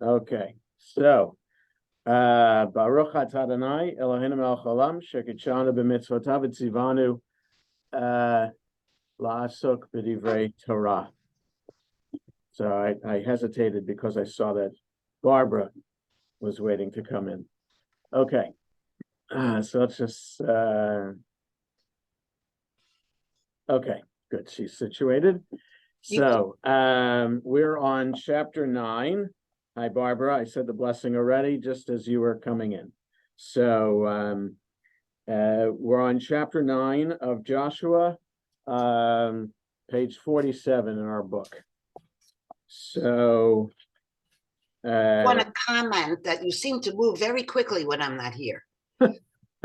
Okay, so Baruch atah Adonai Eloheinu melech haolam shekidshanu b'mitzvotav v'tzivanu la'asok b'divrei Torah. So I hesitated because I saw that Barbara was waiting to come in. Okay, so let's just okay, good. She's situated. So we're on chapter 9. Hi, Barbara. I said the blessing already, just as you were coming in. So we're on chapter 9 of Joshua, page 47 in our book. So I want to comment that you seem to move very quickly when I'm not here.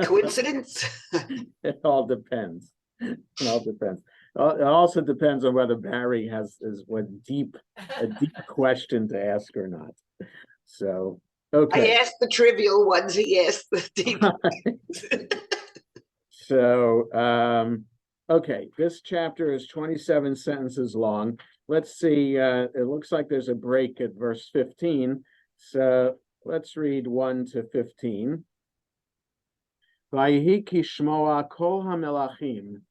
Coincidence? It all depends. It all depends. It also depends on whether Barry has a deep question to ask or not. So okay. I asked the trivial ones. He asked the deep. So okay, this chapter is 27 sentences long. Let's see. It looks like there's a break at verse 15. So let's read 1 to 15. Vayihi ki shmoa kol hamelachim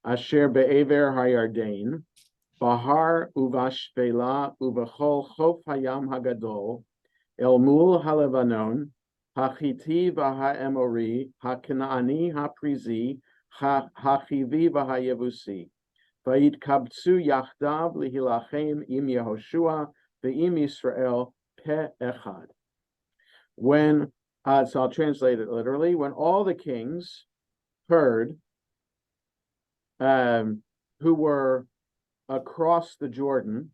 asher be'ever hayarden bahar uvashvela uvechol chof hayam hagadol el mul halevanon hachiti v'haemori hakanaani haprizi hachivi v'hayevusi vayitkabtzu yachdav lihilachem im Yehoshua ve'im Yisrael pe echad. When so I'll translate it literally. When all the kings heard who were across the Jordan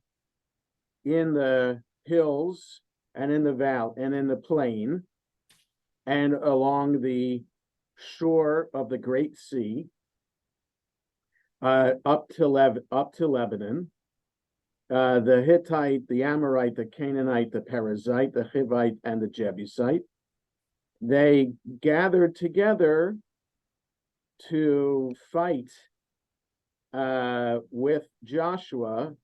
in the hills and in the valley and in the plain and along the shore of the Great Sea up to Lebanon, the Hittite, the Amorite, the Canaanite, the Perizzite, the Hivite, and the Jebusite, they gathered together to fight with Joshua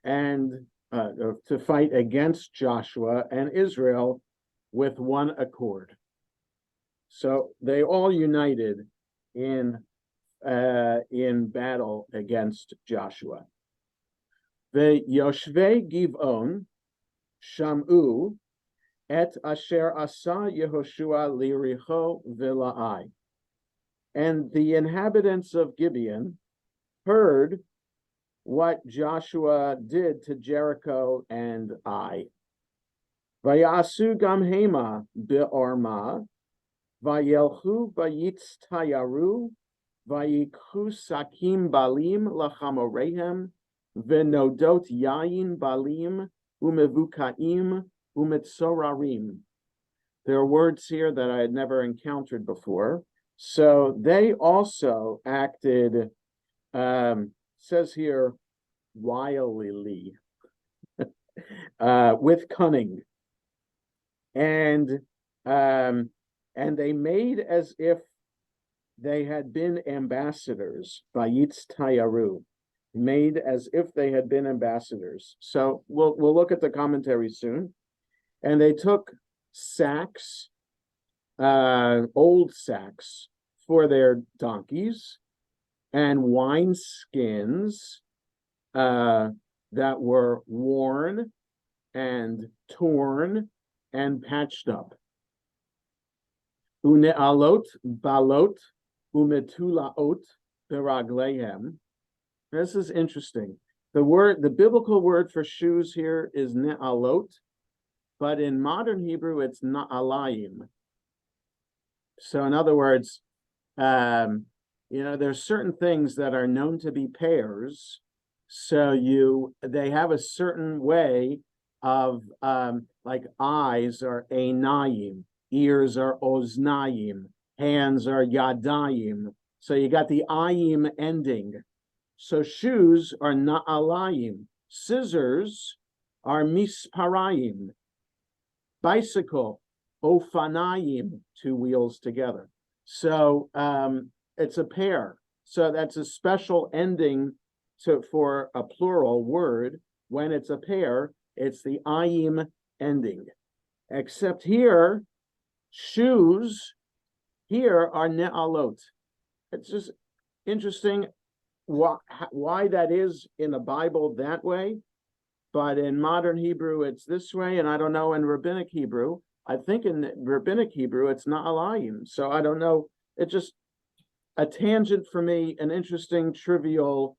and to fight against Joshua and Israel with one accord. So they all united in battle against Joshua. The Yoshvei Giv'on Shamu et asher asa Yehoshua liricho v'la'ai. And the inhabitants of Gibeon heard what Joshua did to Jericho and Ai. Vayasu gam hema be'orma, vayelchu vayitztayaru, vayikhu sakim balim lachamorehem, v'nodot yayin balim umevukaim umetzorarim. There are words here that I had never encountered before. So they also acted, says here, wilily, with cunning. And they made as if they had been ambassadors, vayitz tayaru, made as if they had been ambassadors. So we'll look at the commentary soon. And they took sacks, old sacks for their donkeys, and wine skins that were worn and torn and patched up. Une'alot balot umetulaot beraglehem. This is interesting. The biblical word for shoes here is ne'alot, but in modern Hebrew, it's na'alayim. So in other words, there's certain things that are known to be pairs. So they have a certain way of, like eyes are einayim, ears are oznayim, hands are yadayim. So you got the ayim ending. So shoes are na'alayim. Scissors are misparayim. Bicycle, ofanayim, 2 wheels together. So it's a pair. So that's a special ending for a plural word. When it's a pair, it's the ayim ending. except here, shoes here are ne'alot. It's just interesting why that is in the Bible that way, but in modern Hebrew it's this way, and I don't know in Rabbinic Hebrew. I think in Rabbinic Hebrew it's na'alayim, so I don't know. It's just a tangent for me, an interesting, trivial,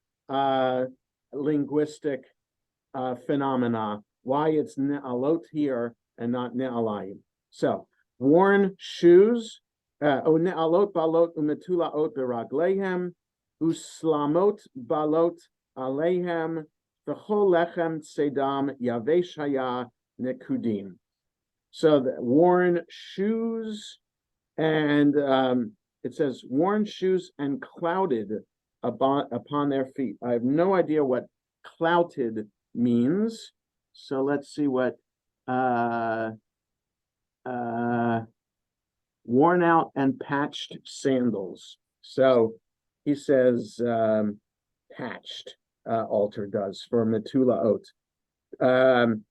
linguistic phenomena, why it's ne'alot here and not ne'alayim. So, worn shoes, o ne'alot balot umetulaot beragleihem, uslamot balot aleihem, v'chol lechem tzedam yavesh haya nekudim. So, the worn shoes, and it says worn shoes and clouted upon their feet. I have no idea what clouted means. So let's see what worn out and patched sandals. So he says patched, Alter does for metulaot, on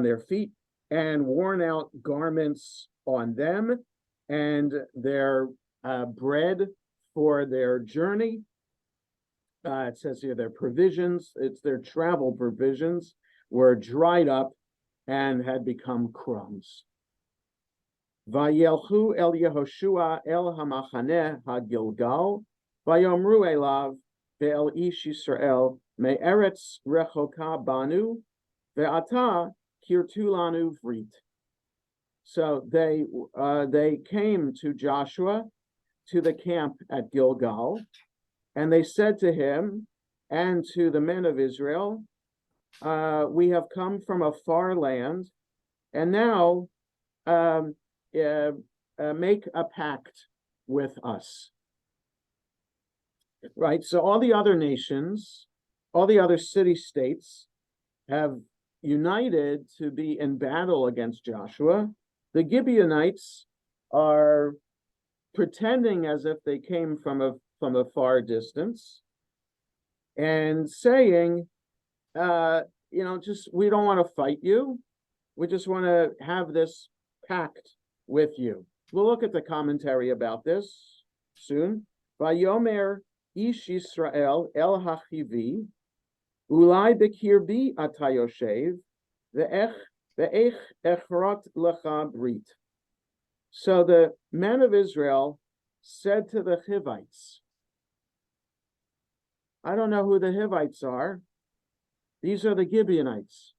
their feet, and worn out garments on them, and their bread for their journey. It says here their provisions, it's their travel provisions, were dried up and had become crumbs. Vayelchu el Yehoshua el hamachaneh hagilgal, vayomru elav ve'el ish Yisrael me'eretz rechoka banu ve'ata kirtu lanu vrit. So they came to Joshua to the camp at Gilgal, and they said to him and to the men of Israel, we have come from a far land, and now make a pact with us. Right, so all the other nations, all the other city-states have united to be in battle against Joshua. The Gibeonites are pretending as if they came from a far distance and saying, just we don't want to fight you. We just want to have this pact with you. We'll look at the commentary about this soon. Vayomer ish Yisrael el hachivi, ulai bekirbi atayoshev, ve'ech echrot lecha brit. So the men of Israel said to the Hivites, I don't know who the Hivites are. These are the Gibeonites.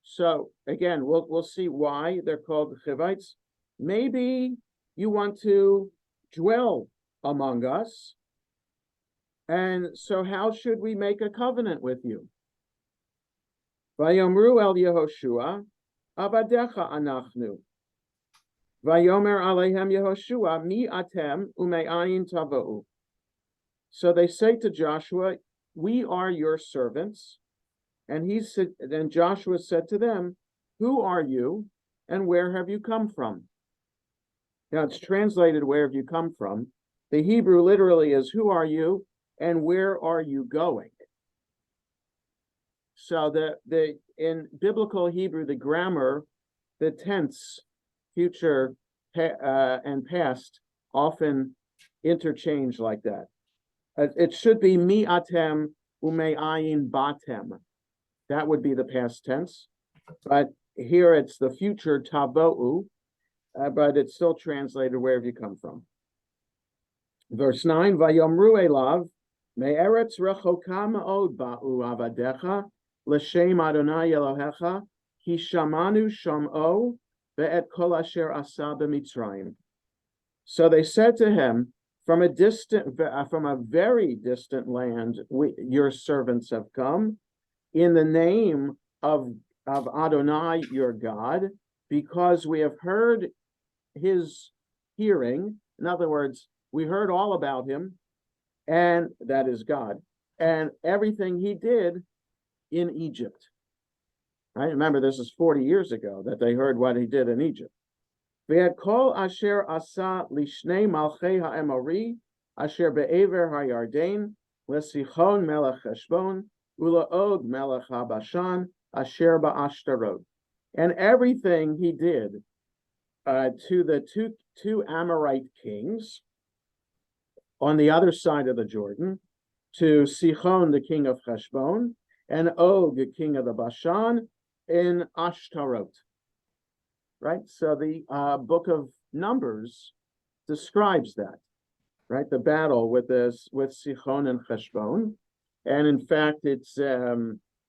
So again, we'll see why they're called the Hivites. Maybe you want to dwell among us. And so how should we make a covenant with you? Vayomru el Yehoshua, abadecha anachnu. Vayomer alehem Yehoshua, mi atem ume'ayin tavou. So they say to Joshua, we are your servants. And then Joshua said to them, who are you and where have you come from? Now it's translated, where have you come from? The Hebrew literally is, who are you and where are you going? So in biblical Hebrew, the grammar, the tense, future and past often interchange like that. It should be mi atem ume'ayin batem. That would be the past tense. But here it's the future tavo'u, but it's still translated, where have you come from? Verse 9, Vayomru elav, me'eretz rechoka ma'od ba'u avadecha, l'shem Adonai Elohecha, ki shamanu sham'o, ve'et kol asher asa b'Mitzrayim. So they said to him, from a very distant land, your servants have come in the name of Adonai, your God, because we have heard his hearing. In other words, we heard all about him, and that is God, and everything he did in Egypt. Right? Remember, this is 40 years ago that they heard what he did in Egypt. Ve'et kol asher asa lishnei malchei ha'emori asher be'ever ha'yarden lesichon melech Heshbon ula'og melech haBashan asher ba'ashtarot. and everything he did to the two Amorite kings on the other side of the Jordan, to Sichon, the king of Heshbon, and Og, the king of the Bashan, in Ashtarot. Right? So the book of Numbers describes that, right? The battle with Sichon and Heshbon. And in fact, it's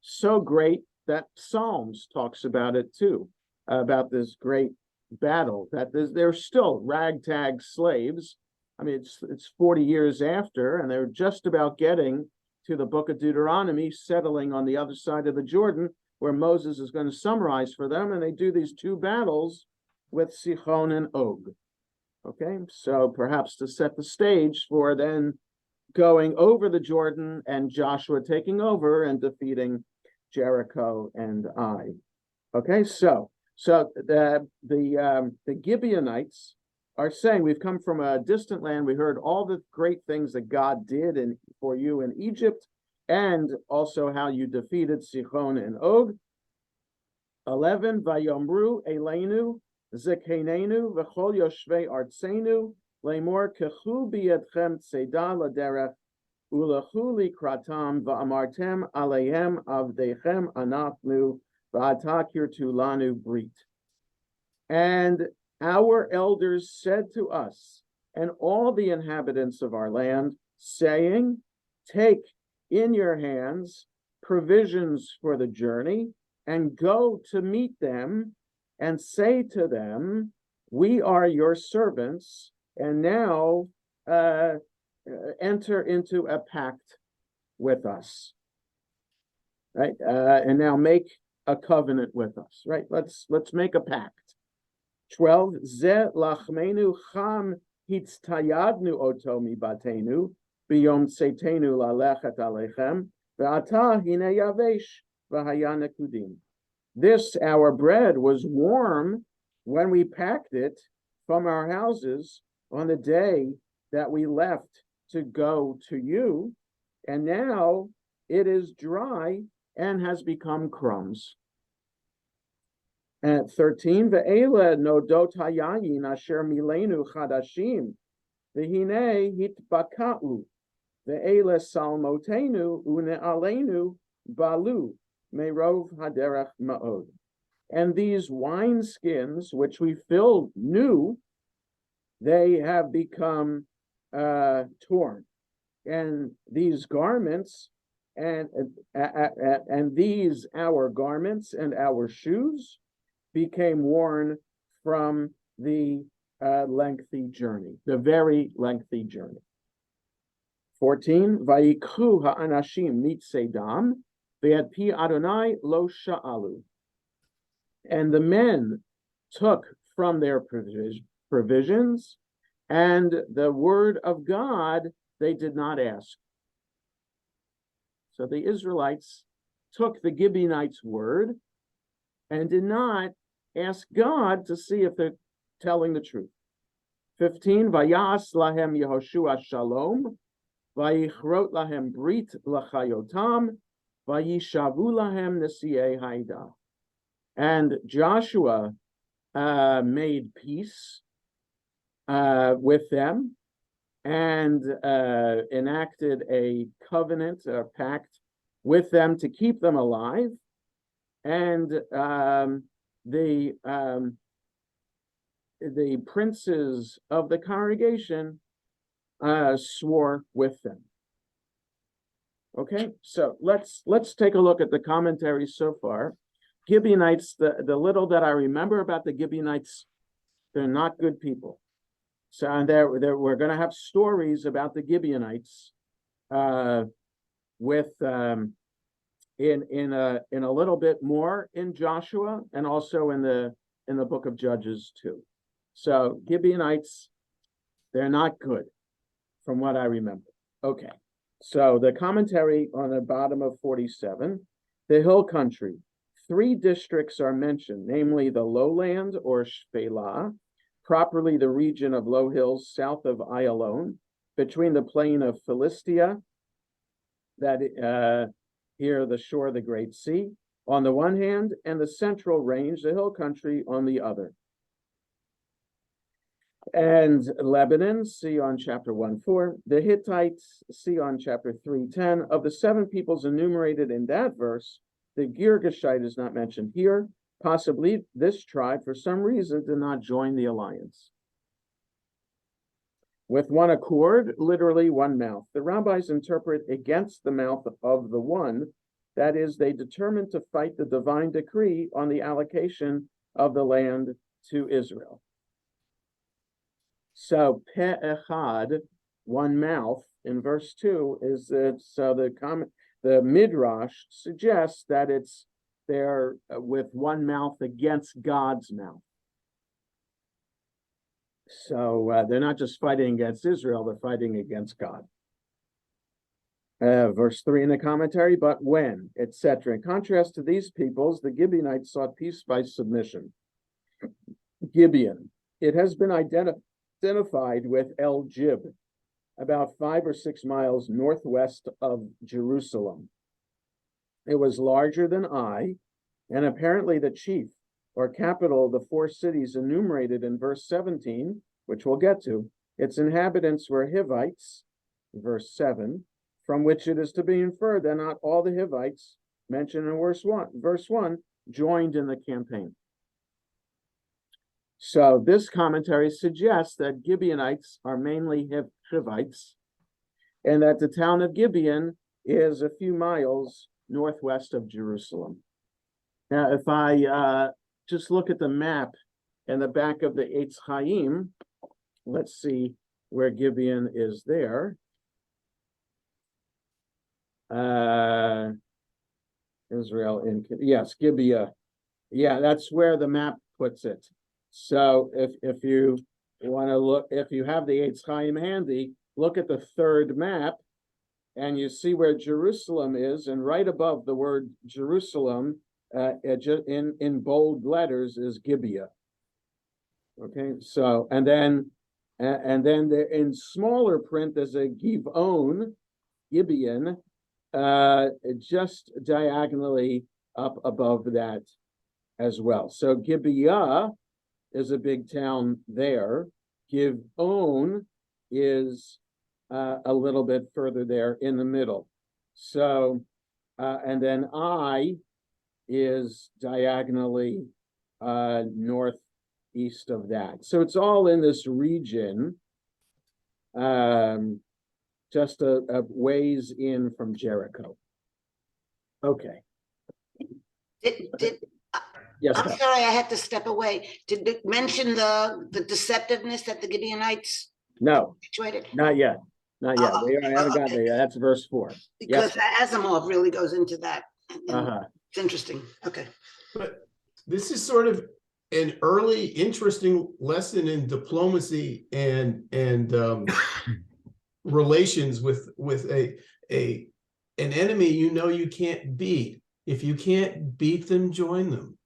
so great that Psalms talks about it too, about this great battle, that they're still ragtag slaves. I mean, it's 40 years after, and they're just about getting to the book of Deuteronomy, settling on the other side of the Jordan, where Moses is going to summarize for them, and they do these two battles with Sichon and Og. Okay, so perhaps to set the stage for then going over the Jordan and Joshua taking over and defeating Jericho and Ai. Okay, so the Gibeonites are saying, we've come from a distant land. We heard all the great things that God did for you in Egypt, and also how you defeated Sichon and Og. 11, Vayomru Eleinu Zekenenu V'chol Yoshvei Artsenu Lemor Kechu Biyadchem Tzeda Laderech Ulechu Likratam Va'amartem Alehem Avdechem Anachnu Va'atakir Tulanu Brit. And our elders said to us and all the inhabitants of our land, saying, take in your hands provisions for the journey, and go to meet them, and say to them, we are your servants, and now enter into a pact with us, right? And now make a covenant with us, right? Let's make a pact. 12, Ze lachmenu cham hitztayadnu oto mibatenu biyom tsetenu lalechet alechem ve'ata hine yavesh v'haya nekudim. This, our bread, was warm when we packed it from our houses on the day that we left to go to you, and now it is dry and has become crumbs. At 13, ve'ele nodot hayayin asher milenu chadashim v'hine hitbaka'u ve'ele salmotenu une'alenu balu merov haderech ma'od. And these wineskins, which we filled new, they have become torn. And these garments, and these our garments and our shoes became worn from the lengthy journey, the very lengthy journey. 14, Vayikhu ha'anashim mitsedam ve'ad pi Adonai lo sha'alu. And the men took from their provisions, and the word of God they did not ask. So the Israelites took the Gibeonites' word and did not ask God to see if they're telling the truth. 15, Vayas lahem Yehoshua shalom, Vayichrot lahem brit lachayotam, Vayishavu lahem nesiei haida. And Joshua made peace with them and enacted a covenant, a pact with them to keep them alive. And the princes of the congregation swore with them. Okay, so let's take a look at the commentaries so far. Gibeonites, the little that I remember about the Gibeonites, they're not good people. So and we're going to have stories about the Gibeonites with in a little bit more in Joshua, and also in the book of Judges too. So Gibeonites, they're not good from what I remember. Okay, so the commentary on the bottom of 47, the hill country. 3 districts are mentioned, namely the lowland or Shpela, properly the region of low hills south of Ayalon, between the plain of Philistia, that here the shore of the Great Sea, on the one hand, and the central range, the hill country, on the other. And Lebanon, see on chapter 1:4. The Hittites, see on chapter 3:10. Of the 7 peoples enumerated in that verse, the Girgashite is not mentioned here. Possibly this tribe, for some reason, did not join the alliance. With one accord, literally one mouth. The rabbis interpret against the mouth of the one. That is, they determined to fight the divine decree on the allocation of the land to Israel. So pe echad, one mouth, in verse 2 is that, so the Midrash suggests that it's there with one mouth against God's mouth. So they're not just fighting against Israel, they're fighting against God. Verse 3 in the commentary, but when, etc. In contrast to these peoples, the Gibeonites sought peace by submission. Gibeon, it has been identified with El Jib, about 5 or 6 miles northwest of Jerusalem. It was larger than Ai, and apparently the chief or capital of the 4 cities enumerated in verse 17, which we'll get to. Its inhabitants were Hivites, verse 7, from which it is to be inferred that not all the Hivites mentioned in verse 1 joined in the campaign. So this commentary suggests that Gibeonites are mainly Hivites, and that the town of Gibeon is a few miles northwest of Jerusalem. Now, if I just look at the map in the back of the Eitz Chaim, let's see where Gibeon is there. Israel yes, Gibeah. Yeah, that's where the map puts it. So if you want to look, if you have the Eitz Chaim handy, look at the 3rd map, and you see where Jerusalem is, and right above the word Jerusalem, in bold letters, is Gibeah. Okay, so and then there, in smaller print, there's a Givon, Gibeon, just diagonally up above that as well. So Gibeah is a big town there. Givon is a little bit further there in the middle. So, and then Ai is diagonally northeast of that. So it's all in this region, just a ways in from Jericho. Okay. Yes, I'm sorry, I had to step away. Did it mention the deceptiveness that the Gibeonites no, situated? not yet. Not yet. I haven't gotten there yet. That's verse 4. Because Asimov really goes into that. Uh-huh. It's interesting. Okay. But this is sort of an early, interesting lesson in diplomacy and relations with an enemy you can't beat. If you can't beat them, join them.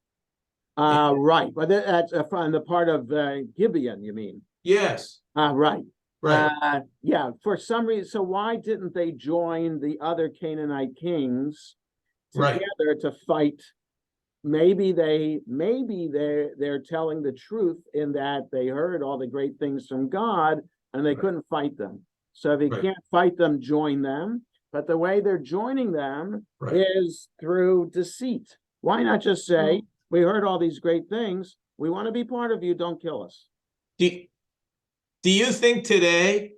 Right. But that's on the part of Gibeon, you mean? Yes. Right. Right. Yeah, for some reason. So why didn't they join the other Canaanite kings together to fight? Maybe they're telling the truth in that they heard all the great things from God and they couldn't fight them. So if you can't fight them, join them. But the way they're joining them is through deceit. Why not just say, we heard all these great things, we want to be part of you, don't kill us? Do you think today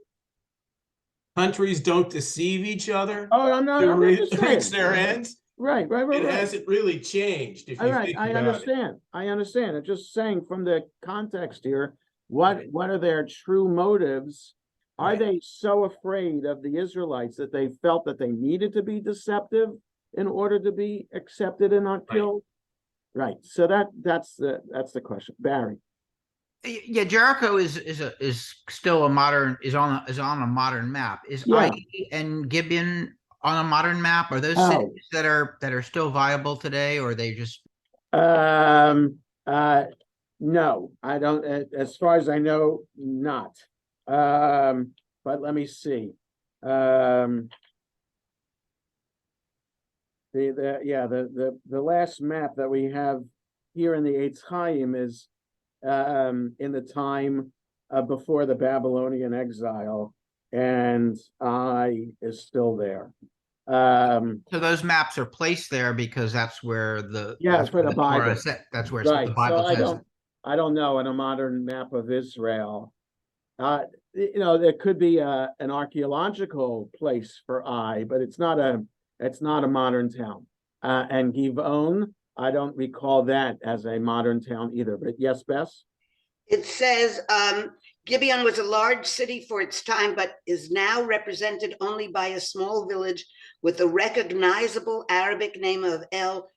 countries don't deceive each other to reach their ends? Right. It hasn't really changed. If you think I about understand. I understand. I'm just saying from the context here, what are their true motives? Are they so afraid of the Israelites that they felt that they needed to be deceptive in order to be accepted and not killed? Right. So that's the question. Barry. Yeah, Jericho is still on a modern map. Is Ai and Gibeon on a modern map? Are those cities that are still viable today, or are they just? No, I don't. As far as I know, not. But let me see. The the last map that we have here in the Eitz Chaim is in the time before the Babylonian exile, and I is still there. So those maps are placed there because that's where It's for the Bible. That's where Right, the Bible so says. I don't know in a modern map of Israel. There could be an archaeological place for Ai, but it's not a modern town. And Givon, I don't recall that as a modern town either, but yes, Bess? It says Gibeon was a large city for its time, but is now represented only by a small village with a recognizable Arabic name of El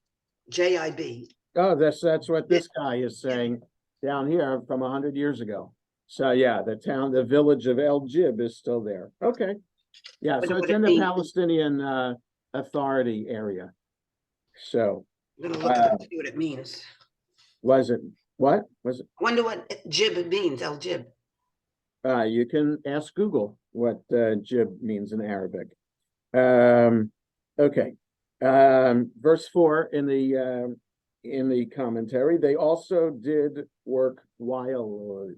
Jib. Oh, that's what this guy is saying down here from 100 years ago. So yeah, the village of El Jib is still there. Okay. Yeah, so it's in the Palestinian Authority area. So I'm gonna look it up to see what it means. was it what? Was it? I wonder what Jib means, El Jib. You can ask Google what jib means in Arabic. Okay. Verse 4 in the commentary, they also did work wilily.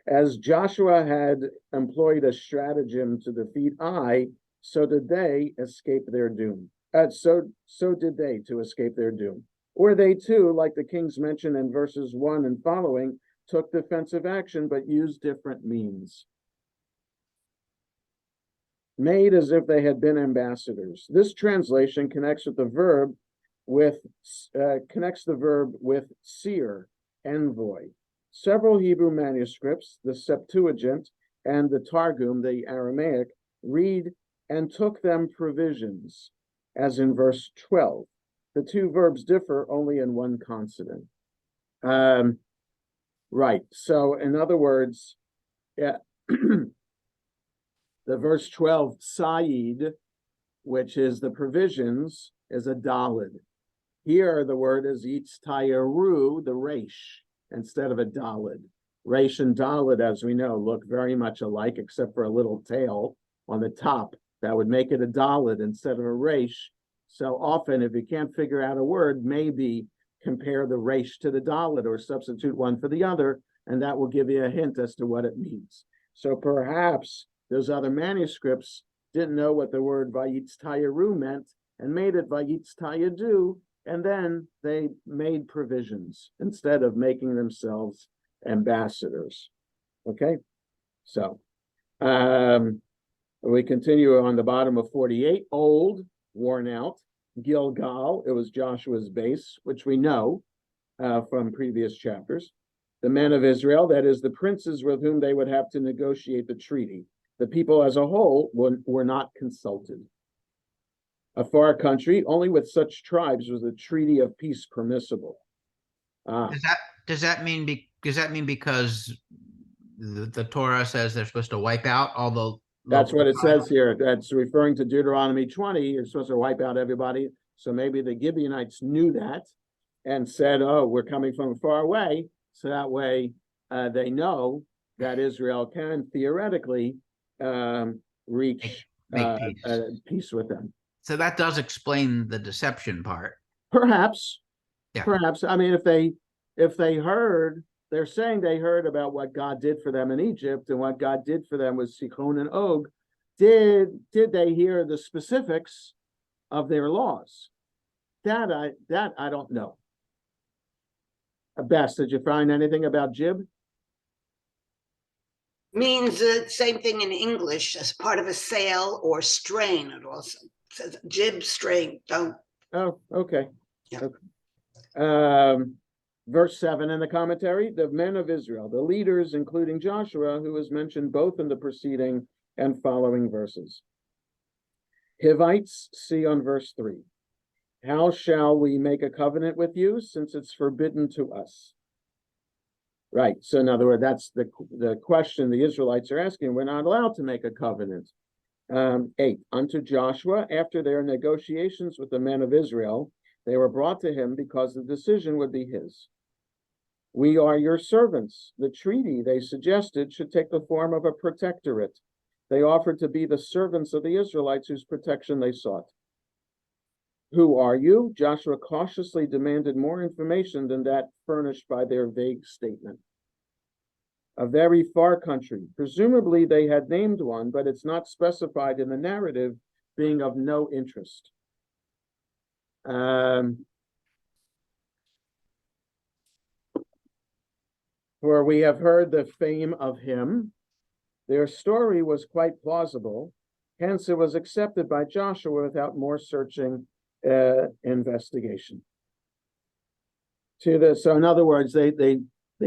As Joshua had employed a stratagem to defeat Ai, so did they escape their doom. So did they to escape their doom. Or they too, like the kings mentioned in verses 1 and following, took defensive action but used different means. Made as if they had been ambassadors. This translation connects the verb with seer, envoy. Several Hebrew manuscripts, the Septuagint and the Targum, the Aramaic, read and took them provisions, as in verse 12. The two verbs differ only in one consonant. Right. So in other words, yeah, the verse 12, Said, which is the provisions, is a Dalid. Here the word is Yitztayaru, the Resh, instead of a Dalid. Resh and Dalid, as we know, look very much alike, except for a little tail on the top. That would make it a Dalid instead of a Resh. So often, if you can't figure out a word, maybe compare the Resh to the Dalid or substitute one for the other, and that will give you a hint as to what it means. So perhaps those other manuscripts didn't know what the word Vayitztayaru meant and made it Vayitztayadu, and then they made provisions instead of making themselves ambassadors. Okay, so we continue on the bottom of 48. Old, worn out. Gilgal, it was Joshua's base, which we know from previous chapters. The men of Israel, that is the princes with whom they would have to negotiate the treaty. The people as a whole were not consulted. A far country, only with such tribes was a treaty of peace permissible. Does that mean because the Torah says they're supposed to wipe out all the? That's what it says here. That's referring to Deuteronomy 20. You're supposed to wipe out everybody. So maybe the Gibeonites knew that and said, "Oh, we're coming from far away." So that way, they know that Israel can theoretically reach peace with them. So that does explain the deception part. Perhaps, yeah. Perhaps. I mean, if they heard, they're saying they heard about what God did for them in Egypt, and what God did for them with Sichon and Og. Did they hear the specifics of their laws? That I don't know. Bess, did you find anything about Jib? Means the same thing in English as part of a sail or strain. It also says jib, strain. Don't. Oh, okay. Yeah. Okay. Verse 7 in the commentary, the men of Israel, the leaders, including Joshua, who is mentioned both in the preceding and following verses. Hivites, see on verse 3. How shall we make a covenant with you, since it's forbidden to us? Right. So in other words, that's the question the Israelites are asking. We're not allowed to make a covenant. 8. Unto Joshua, after their negotiations with the men of Israel, they were brought to him because the decision would be his. We are your servants. The treaty they suggested should take the form of a protectorate. They offered to be the servants of the Israelites whose protection they sought. Who are you? Joshua cautiously demanded more information than that furnished by their vague statement. A very far country. Presumably they had named one, but it's not specified in the narrative, being of no interest. For we have heard the fame of him. Their story was quite plausible. Hence, it was accepted by Joshua without more searching investigation. So in other words, they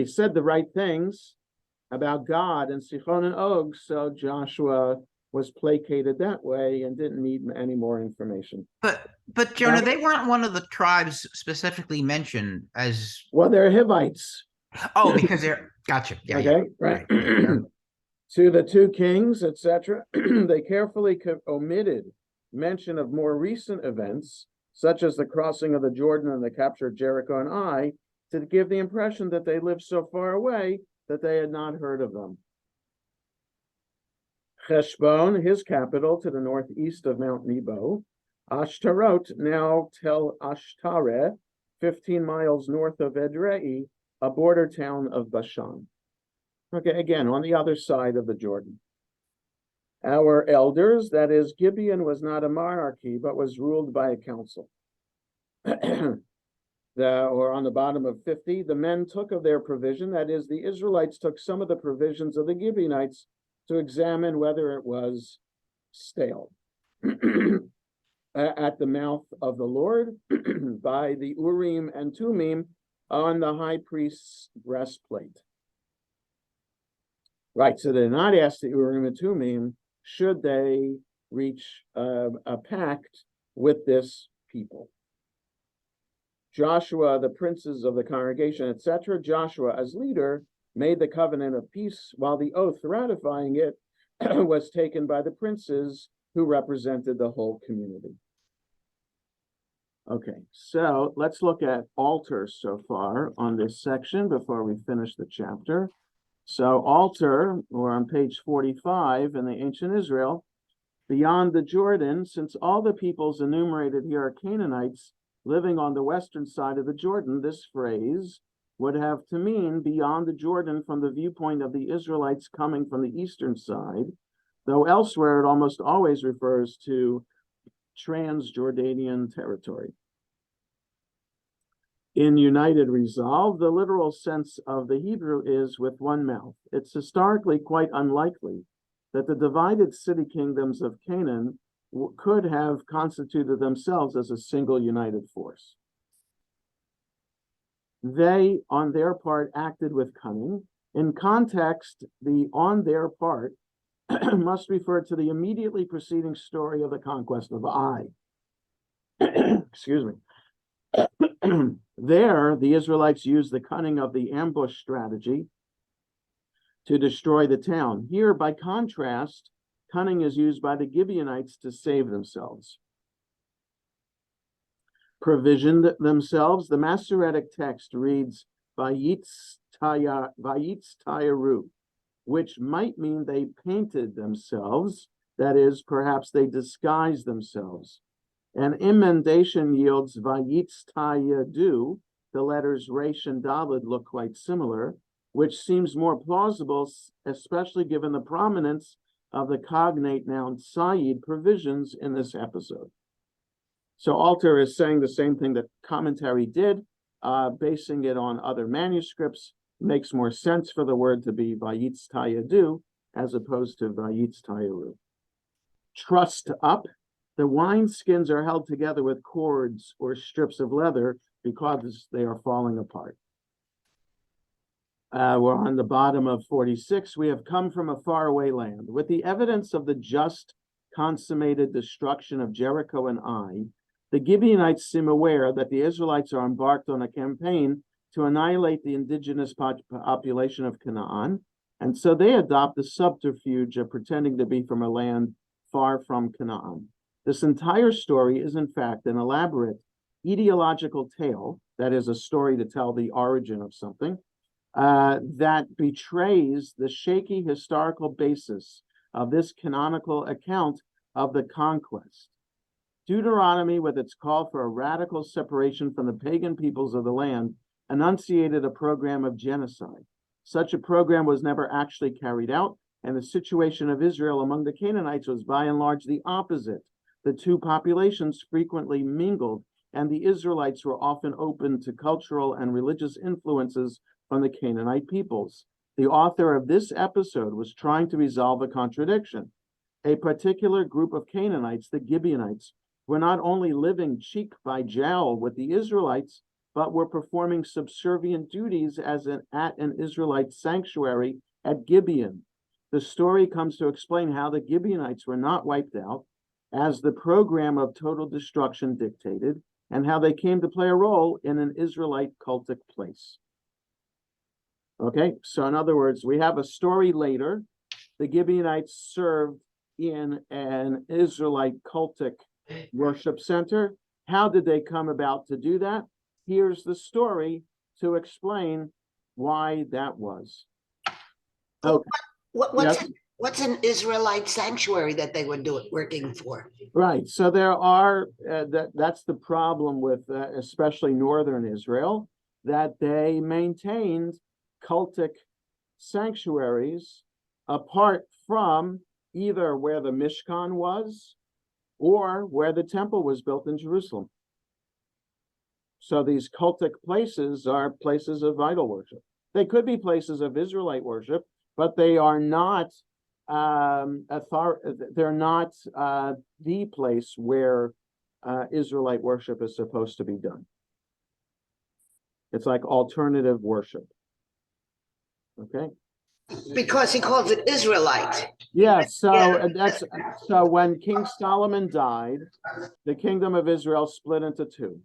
said the right things about God and Sichon and Og, so Joshua was placated that way and didn't need any more information. But Jonah, they weren't one of the tribes specifically mentioned as. Well, they're Hivites. Oh, because they're gotcha. Yeah, okay, yeah. right. Yeah. To the two kings, etc., they carefully omitted mention of more recent events, such as the crossing of the Jordan and the capture of Jericho and Ai, to give the impression that they lived so far away that they had not heard of them. Heshbon, his capital, to the northeast of Mount Nebo. Ashtarot, now Tel Ashtare, 15 miles north of Edrei, a border town of Bashan. Okay, again, on the other side of the Jordan. Our elders, that is, Gibeon was not a monarchy, but was ruled by a council. Or on the bottom of 50, the men took of their provision, that is, the Israelites took some of the provisions of the Gibeonites to examine whether it was stale. At the mouth of the Lord, by the Urim and Tumim on the high priest's breastplate. Right, so they're not asked the Urim and Tumim, should they reach a pact with this people. Joshua, the princes of the congregation, etc., Joshua as leader made the covenant of peace, while the oath ratifying it was taken by the princes who represented the whole community. Okay, so let's look at altars so far on this section before we finish the chapter. So altar, or on page 45 in the ancient Israel, beyond the Jordan, since all the peoples enumerated here are Canaanites living on the western side of the Jordan, this phrase would have to mean beyond the Jordan from the viewpoint of the Israelites coming from the eastern side, though elsewhere it almost always refers to Transjordanian territory. In United Resolve, the literal sense of the Hebrew is with one mouth. It's historically quite unlikely that the divided city kingdoms of Canaan could have constituted themselves as a single united force. They, on their part, acted with cunning. In context, the on their part must refer to the immediately preceding story of the conquest of Ai. Excuse me. There, the Israelites used the cunning of the ambush strategy to destroy the town. Here, by contrast, cunning is used by the Gibeonites to save themselves. Provisioned themselves, the Masoretic text reads, Vayitz Tayaru, which might mean they painted themselves, that is, perhaps they disguised themselves. And emendation yields Vayitz Tayadu, the letters Resh and Daled look quite similar, which seems more plausible, especially given the prominence of the cognate noun Sayid provisions in this episode. So Alter is saying the same thing that commentary did, basing it on other manuscripts. Makes more sense for the word to be Vayitz Tayadu as opposed to Vayitz Tayaru. Trussed up, the wineskins are held together with cords or strips of leather because they are falling apart. We're on the bottom of 46. We have come from a faraway land. With the evidence of the just consummated destruction of Jericho and Ai, the Gibeonites seem aware that the Israelites are embarked on a campaign to annihilate the indigenous population of Canaan, and so they adopt the subterfuge of pretending to be from a land far from Canaan. This entire story is, in fact, an elaborate ideological tale, that is, a story to tell the origin of something, that betrays the shaky historical basis of this canonical account of the conquest. Deuteronomy, with its call for a radical separation from the pagan peoples of the land, enunciated a program of genocide. Such a program was never actually carried out, and the situation of Israel among the Canaanites was by and large the opposite. The two populations frequently mingled, and the Israelites were often open to cultural and religious influences from the Canaanite peoples. The author of this episode was trying to resolve a contradiction. A particular group of Canaanites, the Gibeonites, were not only living cheek by jowl with the Israelites, but were performing subservient duties at an Israelite sanctuary at Gibeon. The story comes to explain how the Gibeonites were not wiped out, as the program of total destruction dictated, and how they came to play a role in an Israelite cultic place. Okay, so in other words, we have a story later. The Gibeonites served in an Israelite cultic worship center. How did they come about to do that? Here's the story to explain why that was. Okay. What's an Israelite sanctuary that they were working for? Right. So there are that's the problem with especially northern Israel, that they maintained cultic sanctuaries apart from either where the Mishkan was or where the temple was built in Jerusalem. So these cultic places are places of idol worship. They could be places of Israelite worship, but they are not they're not the place where Israelite worship is supposed to be done. It's like alternative worship. Okay. Because he calls it Israelite. Yeah, so so when King Solomon died, the kingdom of Israel split into two.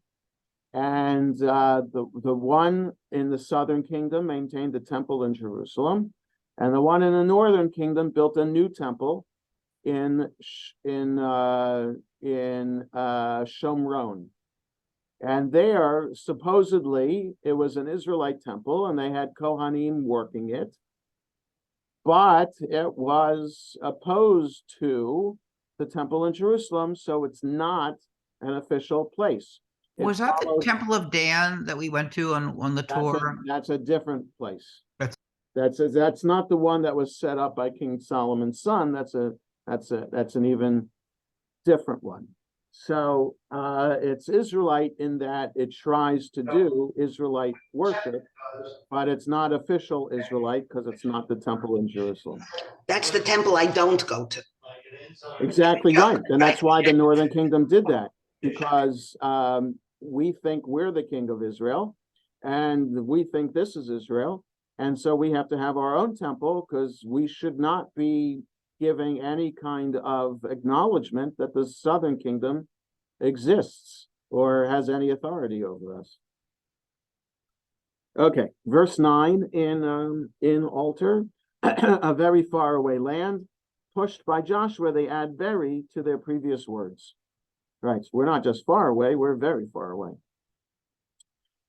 And the one in the southern kingdom maintained the temple in Jerusalem, and the one in the northern kingdom built a new temple in Shomron. And there, supposedly, it was an Israelite temple, and they had Kohanim working it, but it was opposed to the temple in Jerusalem, so it's not an official place. Was that the Temple of Dan that we went to on the tour? That's a different place. That's not the one that was set up by King Solomon's son. That's an even different one. So it's Israelite in that it tries to do Israelite worship, but it's not official Israelite because it's not the temple in Jerusalem. That's the temple I don't go to. Exactly right. And that's why the Northern Kingdom did that, because we think we're the king of Israel, and we think this is Israel. And so we have to have our own temple, because we should not be giving any kind of acknowledgement that the Southern Kingdom exists or has any authority over us. Okay, verse 9 in Alter, a very far away land, pushed by Joshua, they add very to their previous words. Right, so we're not just far away, we're very far away.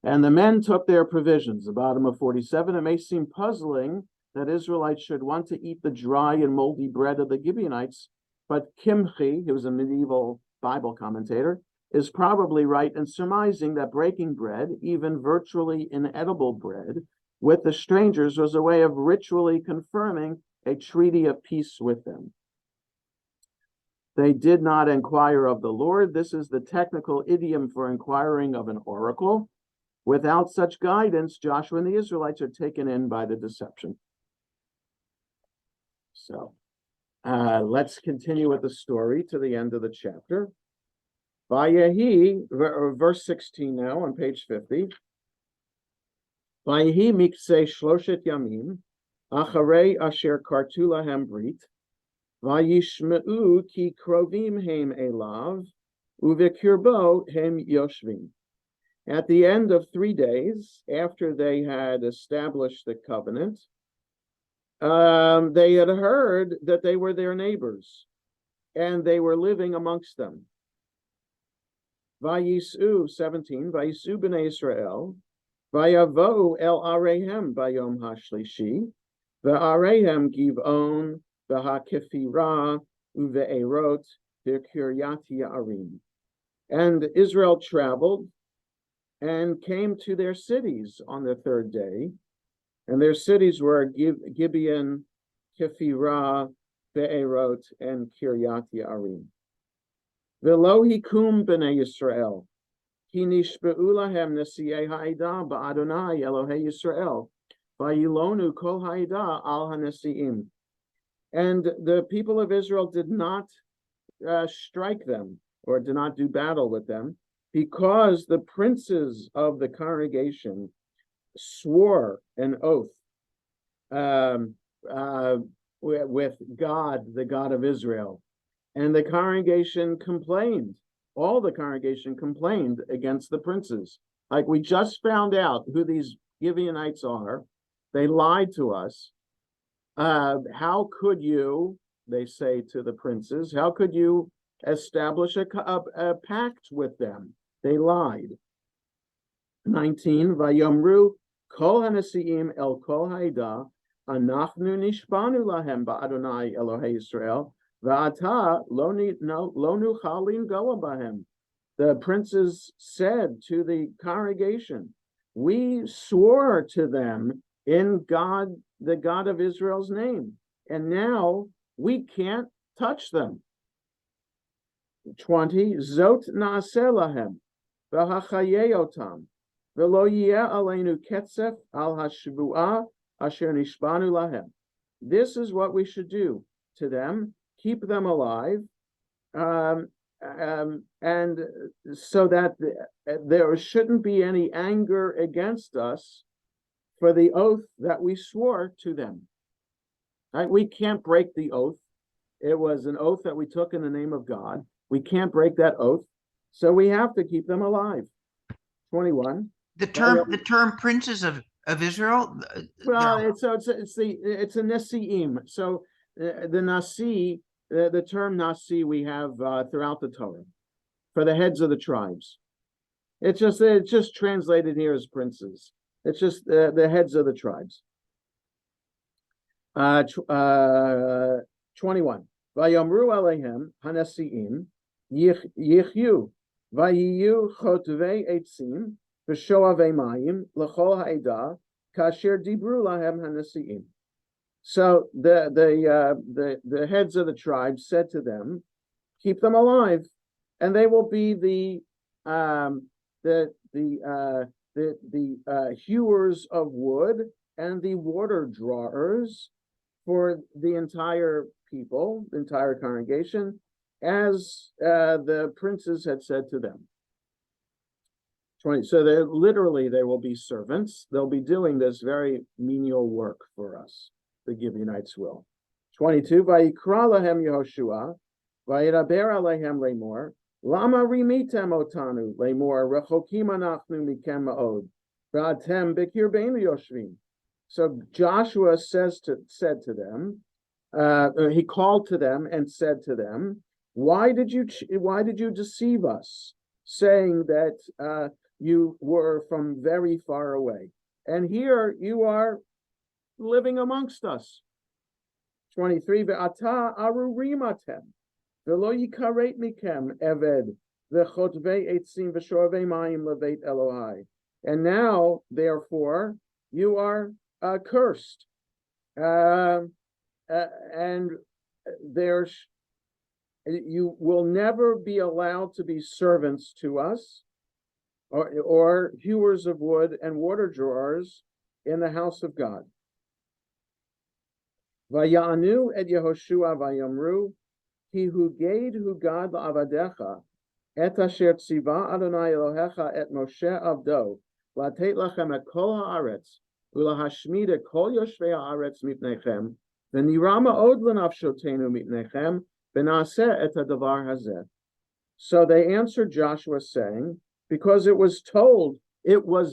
And the men took their provisions, the bottom of 47. It may seem puzzling that Israelites should want to eat the dry and moldy bread of the Gibeonites, but Kimchi, who was a medieval Bible commentator, is probably right in surmising that breaking bread, even virtually inedible bread, with the strangers was a way of ritually confirming a treaty of peace with them. They did not inquire of the Lord. This is the technical idiom for inquiring of an oracle. Without such guidance, Joshua and the Israelites are taken in by the deception. So let's continue with the story to the end of the chapter. Vayehi, verse 16 now on page 50. Vayehi mikse shloshet yamim, acharei asher kartu lahem brit, vayishmeu ki krovim hem elav, uvekirbo hem yoshvim. At the end of 3 days, after they had established the covenant, they had heard that they were their neighbors, and they were living amongst them. Vayisu, 17, Vayisu b'nei Israel, Vayavo el arehem bayom hashlishi, ve'arehem giv'on, ve'hakefira, uve'erot, ve'kiryat ya'arim. And Israel traveled and came to their cities on the third day. And their cities were Gibeon, Kephirah, Be'erot, and Kiryat Yearim. V'lo hikum b'nei Yisrael, ki nishba'u lahem nesi'ei ha'edah ba'Adonai Elohei Yisrael, va'yilonu kol ha'edah al ha'nesi'im. And the people of Israel did not strike them or did not do battle with them, because the princes of the congregation swore an oath with God, the God of Israel. And the congregation complained. All the congregation complained against the princes. Like, we just found out who these Gibeonites are. They lied to us. How could you, they say to the princes, how could you establish a pact with them? They lied. 19, Vayomru kol hanesiim el kol ha'edah, anachnu nishbanu lahem ba'Adonai Elohei Yisrael, va'ata lo nuchal lingoa bahem. The princes said to the congregation, we swore to them in God, the God of Israel's name, and now we can't touch them. 20, Zot na'aseh lahem, v'hachayeh otam, v'lo yeh aleinu ketzef al hashvuah asher nishbanu lahem. This is what we should do to them, keep them alive, and so that there shouldn't be any anger against us for the oath that we swore to them. Right? We can't break the oath. It was an oath that we took in the name of God. We can't break that oath, so we have to keep them alive. The 21. term princes of Israel. Well, it's a Nesi'im. So the Nasi, the term Nasi we have throughout the Torah for the heads of the tribes. It's just translated here as princes. It's just the heads of the tribes. 21. Vayomru alehem hanesiim yichyu vayiyu chotvei etzim v'shoavei mayim l'chol ha'edah kasher dibru lahem hanesiim. So the heads of the tribes said to them, keep them alive, and they will be the hewers of wood and the water drawers for the entire people, the entire congregation, as the princes had said to them. 20. So they will be servants. They'll be doing this very menial work for us. The Gibeonites will. 22. Vayikra lahem Yehoshua, vayiraber alehem lemor, lama rimitem otanu lemor rechokim anachnu mikem ma'od, v'atem b'kirbeinu yoshvim. So Joshua said to them, he called to them and said to them, why did you deceive us, saying that you were from very far away, and here you are living amongst us. 23. Ve'ata arurimatem v'lo yikaret mikem eved v'chotvei etzim v'shoavei mayim leveit Elohai. And now, therefore, you are cursed, and you will never be allowed to be servants to us, or hewers of wood and water drawers in the house of God. Vayanu et Yehoshua vayamru, ki hu ged hu gad la'avadecha, et asher tziva Adonai Elohecha et Moshe avdo, latet lachem et kol haaretz, ulahashmid et kol yoshvei haaretz mipnechem, v'nirama od l'nafshotenu mipnechem, v'naseh et hadavar hazeh. So they answered Joshua, saying, because it was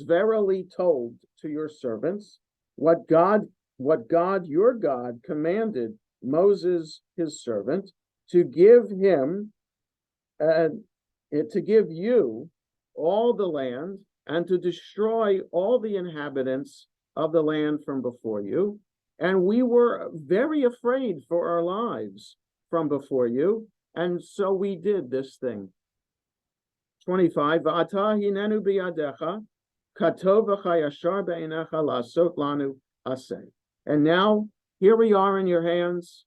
verily told to your servants, what God your God commanded Moses his servant to give him, to give you all the land and to destroy all the inhabitants of the land from before you. And we were very afraid for our lives from before you, and so we did this thing. 25, Va'ata hinenu biyadecha, katov v'cha yashar be'einecha la'asot lanu aseh. And now, here we are in your hands,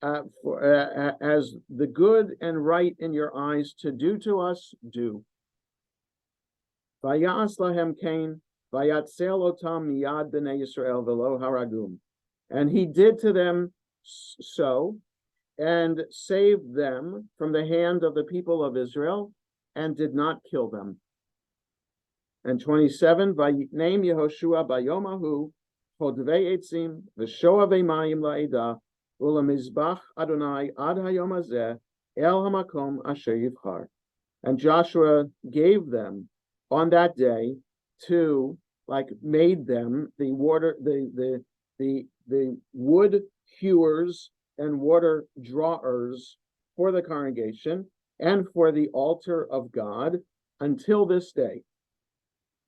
as the good and right in your eyes to do to us, do. Vayas lahem kain, vayatzel otam miyad b'nei Yisrael v'lo haragum. And he did to them so, and saved them from the hand of the people of Israel, and did not kill them. And 27, Vayitnei Yehoshua bayomahu, chodvei etzim, v'shoavei mayim la'edah, u'lemizbach Adonai ad hayom hazeh, el hamakom asher yivchar. And Joshua gave them on that day to, made them the wood hewers and water drawers for the congregation and for the altar of God until this day,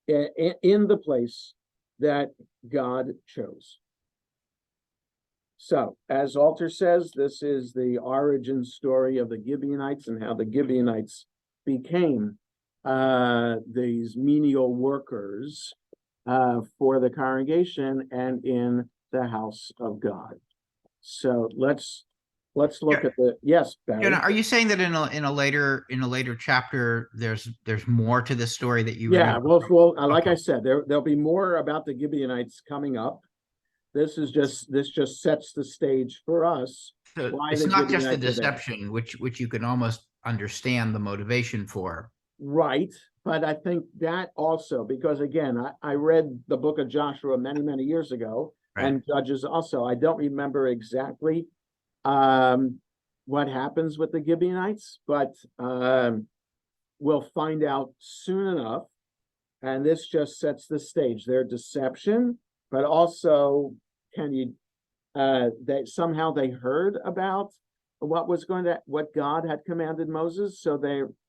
in the place that God chose. So, as Alter says, this is the origin story of the Gibeonites and how the Gibeonites became these menial workers for the congregation and in the house of God. So let's look at the, yes, Barry. Jonah, are you saying that in a later chapter there's more to this story that you? Yeah, well, like Okay. I said, there'll be more about the Gibeonites coming up. This just sets the stage for us. So why it's the not just the Gibeonites are there. deception, which you can almost understand the motivation for. Right, but I think that also, because again, I read the book of Joshua many, many years ago, and Judges also. I don't remember exactly what happens with the Gibeonites, but we'll find out soon enough. And this just sets the stage. Their deception, but also they somehow they heard about what God had commanded Moses. So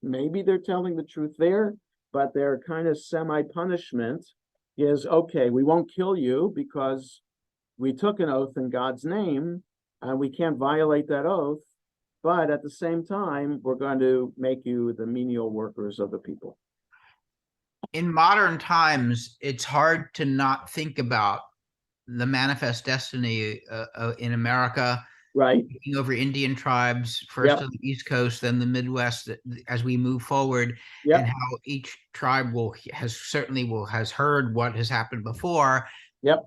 maybe they're telling the truth there, but their kind of semi-punishment is, okay, we won't kill you because we took an oath in God's name and we can't violate that oath. But at the same time, we're going to make you the menial workers of the people. In modern times, it's hard to not think about the manifest destiny in America, right? Taking over Indian tribes, first Yep. on the East Coast, then the Midwest, as we move forward, Yep. and how each tribe has heard what has happened before. Yep.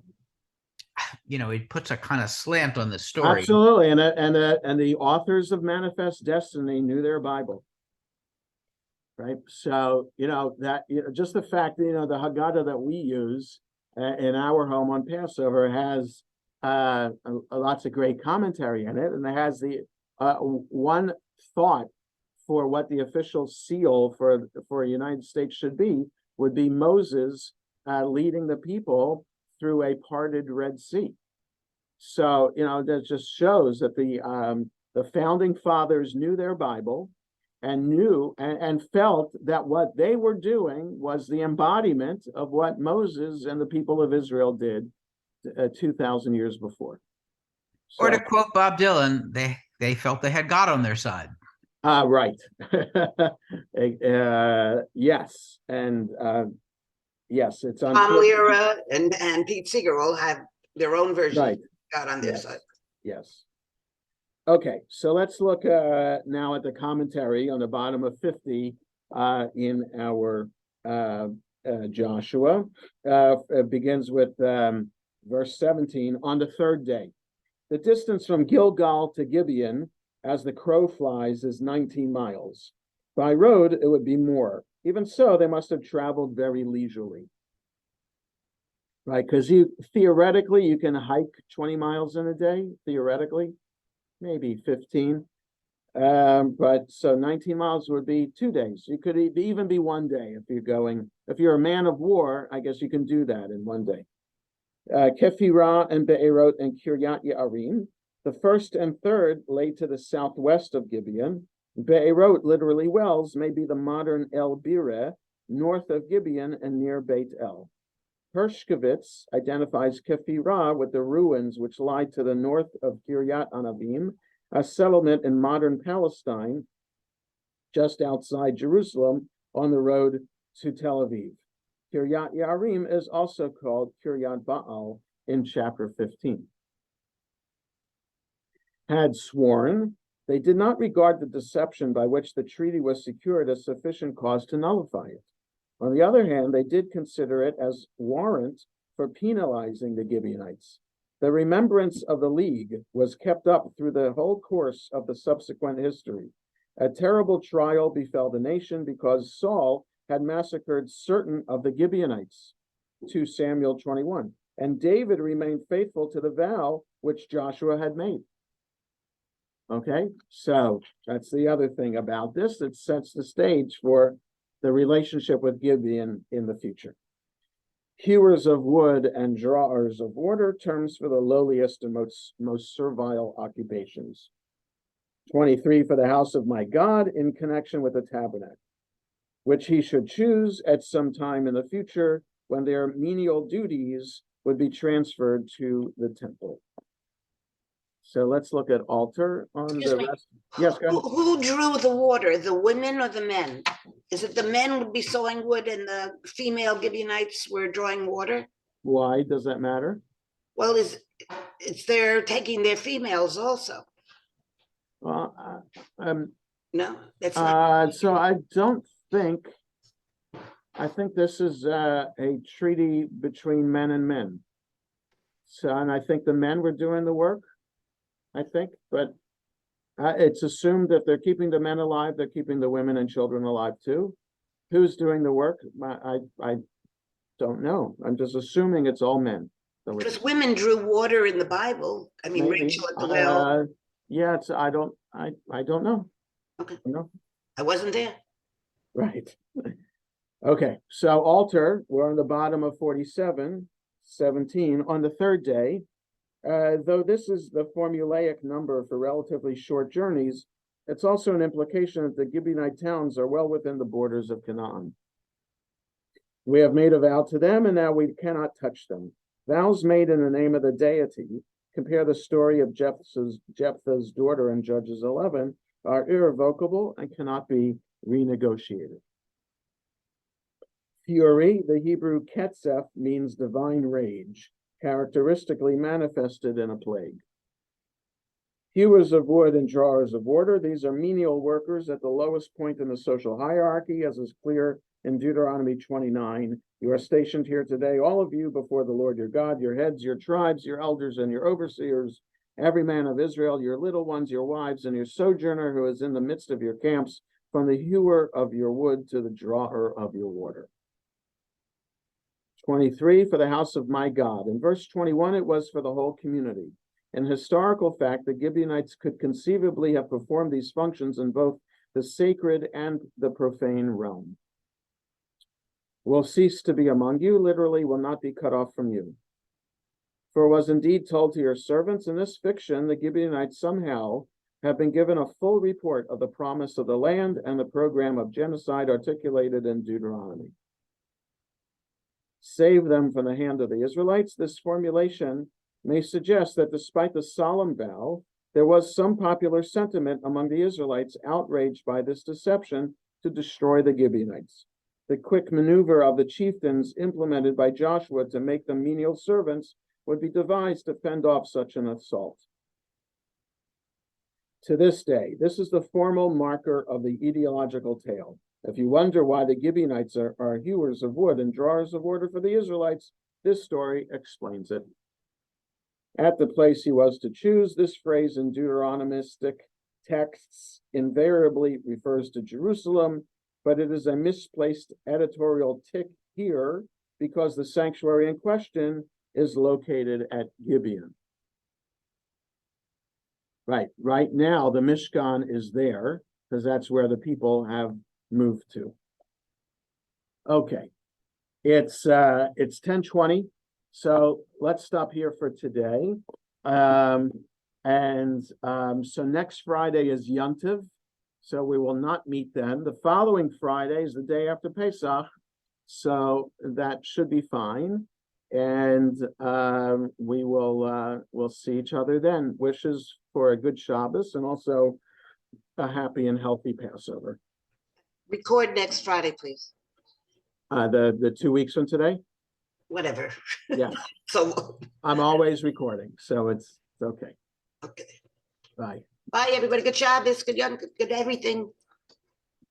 You know, it puts a kind of slant on the story. Absolutely, and the authors of Manifest Destiny knew their Bible, right? So just the fact that the Haggadah that we use in our home on Passover has lots of great commentary in it, and it has the one thought for what the official seal for United States should be would be Moses leading the people through a parted Red Sea. So that just shows that the founding fathers knew their Bible and knew and felt that what they were doing was the embodiment of what Moses and the people of Israel did 2,000 years before. Or to quote Bob Dylan, they felt they had God on their side. Right. Yes, and yes, it's Tom Lehrer and Pete Seeger all have their own version. Right. God on their side. Yes. Okay, so let's look now at the commentary on the bottom of 50 in our Joshua. It begins with verse 17. On the third day, the distance from Gilgal to Gibeon, as the crow flies, is 19 miles. By road, it would be more. Even so, they must have traveled very leisurely. Right, because theoretically you can hike 20 miles in a day, theoretically, maybe 15. But so 19 miles would be 2 days. You could even be 1 day if you're a man of war, I guess you can do that in 1 day. Kephirah and Be'erot and Kiryat Ye'arim. The first and third lay to the southwest of Gibeon. Be'erot, literally wells, may be the modern El Bireh, north of Gibeon and near Beit El. Hershkovitz identifies Kephirah with the ruins which lie to the north of Kiryat Anavim, a settlement in modern Palestine, just outside Jerusalem, on the road to Tel Aviv. Kiryat Yarim is also called Kiryat Baal in chapter 15. Had sworn they did not regard the deception by which the treaty was secured as sufficient cause to nullify it. On the other hand, they did consider it as warrant for penalizing the Gibeonites. The remembrance of the league was kept up through the whole course of the subsequent history. A terrible trial befell the nation because Saul had massacred certain of the Gibeonites, 2 Samuel 21, and David remained faithful to the vow which Joshua had made. Okay, so that's the other thing about this. It sets the stage for the relationship with Gibeon in the future. Hewers of wood and drawers of water, terms for the lowliest and most servile occupations. 23, for the house of my God in connection with the tabernacle, which he should choose at some time in the future when their menial duties would be transferred to the temple. So let's look at altar on Excuse the me. rest. Yes, go ahead. Who drew the water, the women or the men? Is it the men would be sowing wood and the female Gibeonites were drawing water? Why does that matter? Well, it's they're taking their females also. Well, No, that's not. so I don't think, I think this is a treaty between men and men. So, and I think the men were doing the work, I think, but it's assumed that they're keeping the men alive, they're keeping the women and children alive too. Who's doing the work? I don't know. I'm just assuming it's all men. Because women drew water in the Bible. I mean, Maybe. Rachel at the well. Yeah, I don't know. Okay. No. I wasn't there. Right. Okay, so altar, we're on the bottom of 47, 17. On the third day, though this is the formulaic number for relatively short journeys, it's also an implication that the Gibeonite towns are well within the borders of Canaan. We have made a vow to them, and now we cannot touch them. Vows made in the name of the deity, compare the story of Jephthah's daughter in Judges 11, are irrevocable and cannot be renegotiated. Fury, the Hebrew ketzef, means divine rage, characteristically manifested in a plague. Hewers of wood and drawers of water, these are menial workers at the lowest point in the social hierarchy, as is clear in Deuteronomy 29. You are stationed here today, all of you, before the Lord your God, your heads, your tribes, your elders, and your overseers, every man of Israel, your little ones, your wives, and your sojourner who is in the midst of your camps, from the hewer of your wood to the drawer of your water. 23, for the house of my God. In verse 21, it was for the whole community. In historical fact, the Gibeonites could conceivably have performed these functions in both the sacred and the profane realm. Will cease to be among you, literally will not be cut off from you. For it was indeed told to your servants in this fiction, the Gibeonites somehow have been given a full report of the promise of the land and the program of genocide articulated in Deuteronomy. Save them from the hand of the Israelites. This formulation may suggest that despite the solemn vow, there was some popular sentiment among the Israelites outraged by this deception to destroy the Gibeonites. The quick maneuver of the chieftains implemented by Joshua to make them menial servants would be devised to fend off such an assault. To this day, this is the formal marker of the ideological tale. If you wonder why the Gibeonites are hewers of wood and drawers of water for the Israelites, this story explains it. At the place he was to choose, this phrase in Deuteronomistic texts invariably refers to Jerusalem, but it is a misplaced editorial tick here because the sanctuary in question is located at Gibeon. Right now, the Mishkan is there because that's where the people have moved to. Okay, it's 10:20, so let's stop here for today. So next Friday is Yontiv, so we will not meet then. The following Friday is the day after Pesach, so that should be fine. And we'll see each other then. Wishes for a good Shabbos and also a happy and healthy Passover. record next Friday, please. The 2 weeks from today? Whatever. Yeah. So, I'm always recording, so it's okay. okay. Bye. Bye, everybody. Good job. Good everything.